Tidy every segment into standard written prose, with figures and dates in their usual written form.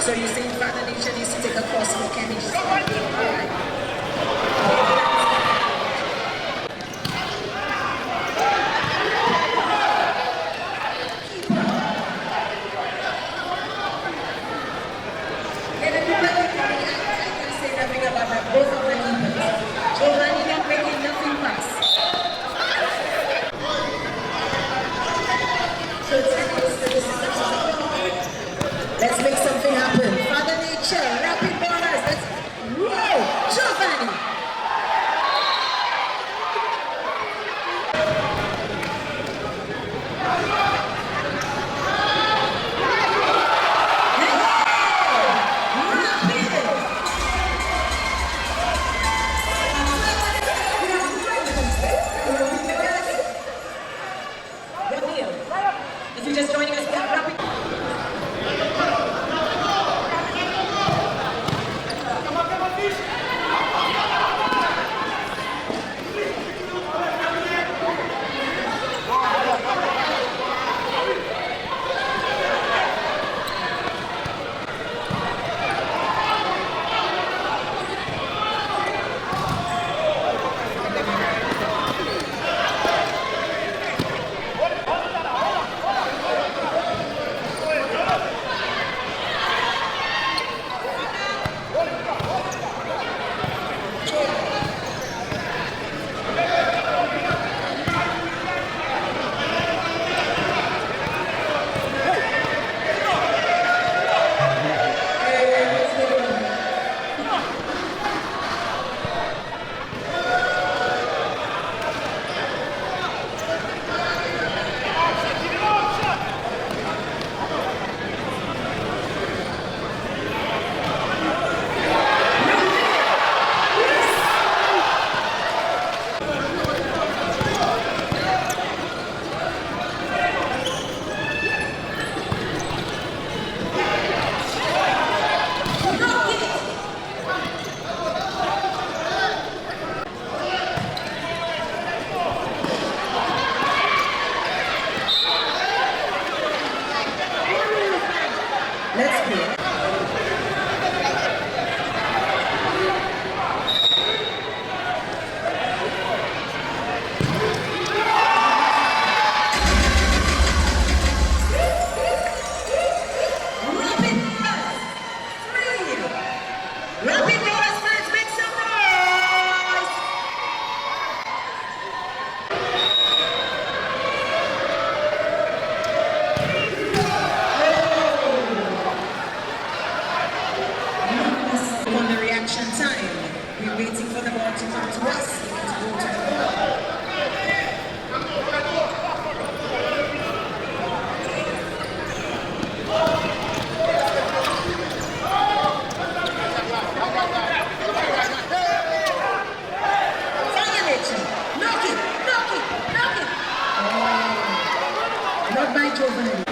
So you're saying Father Nature needs to take a course for chemistry. All right. Both of the keepers. Giovanni not making nothing pass. So let's make something happen. Father Nature, rapid ballers. Let's whoa, Giovanni. If you're just joining us, rapid. Let's play. Rapid ballers, let's make some noise! On the reaction time, we're waiting for the ball to come to us. We need to go to the ball. Knock it! Oh, not by Giovanni.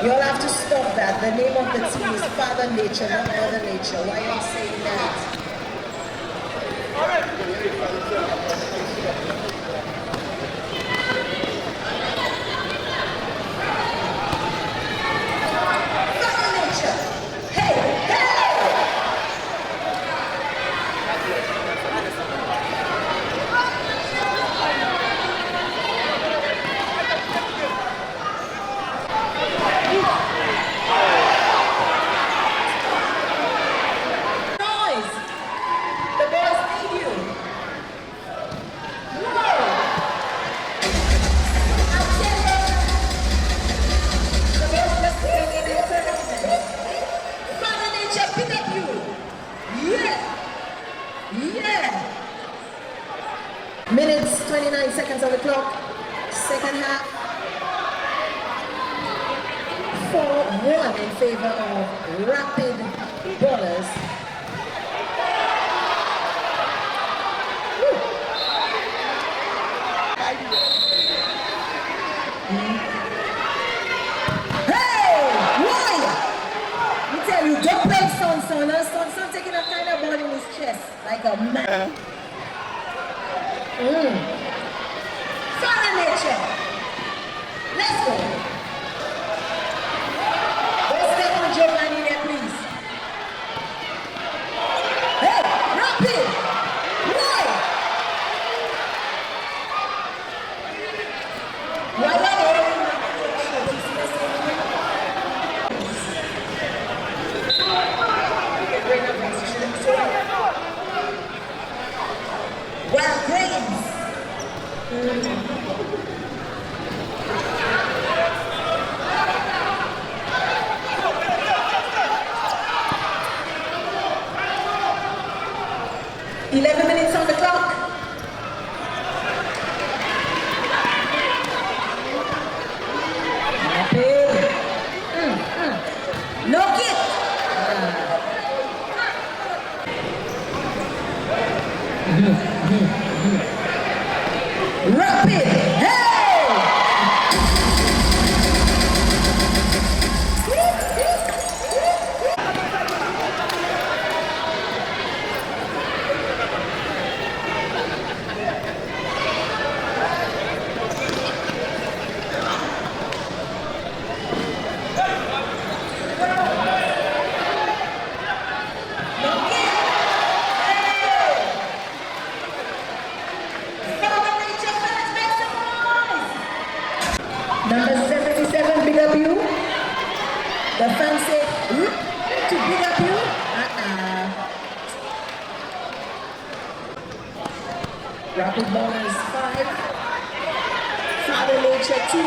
You'll have to stop that. The name of the team is Father Nature, not Mother Nature. Why are you saying that? Minutes, 29 seconds on the clock. Second half. 4-1 in favor of Rapid Ballerz. Hey! Why? We tell you, don't play son. Son taking a kind of ball in his chest like a man. Father Nature. Let's go. Let's step on Giovanni there, please. Hey, Rapid. Why are you? Well, Grains. 11 minutes on the clock. No kick. Rapid. Hey! Number 77, big up you. The fans say, to big up you. Rapid Ballerz 5. Father Nature 2.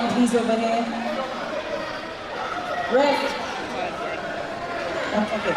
Please over here. Ref. Okay.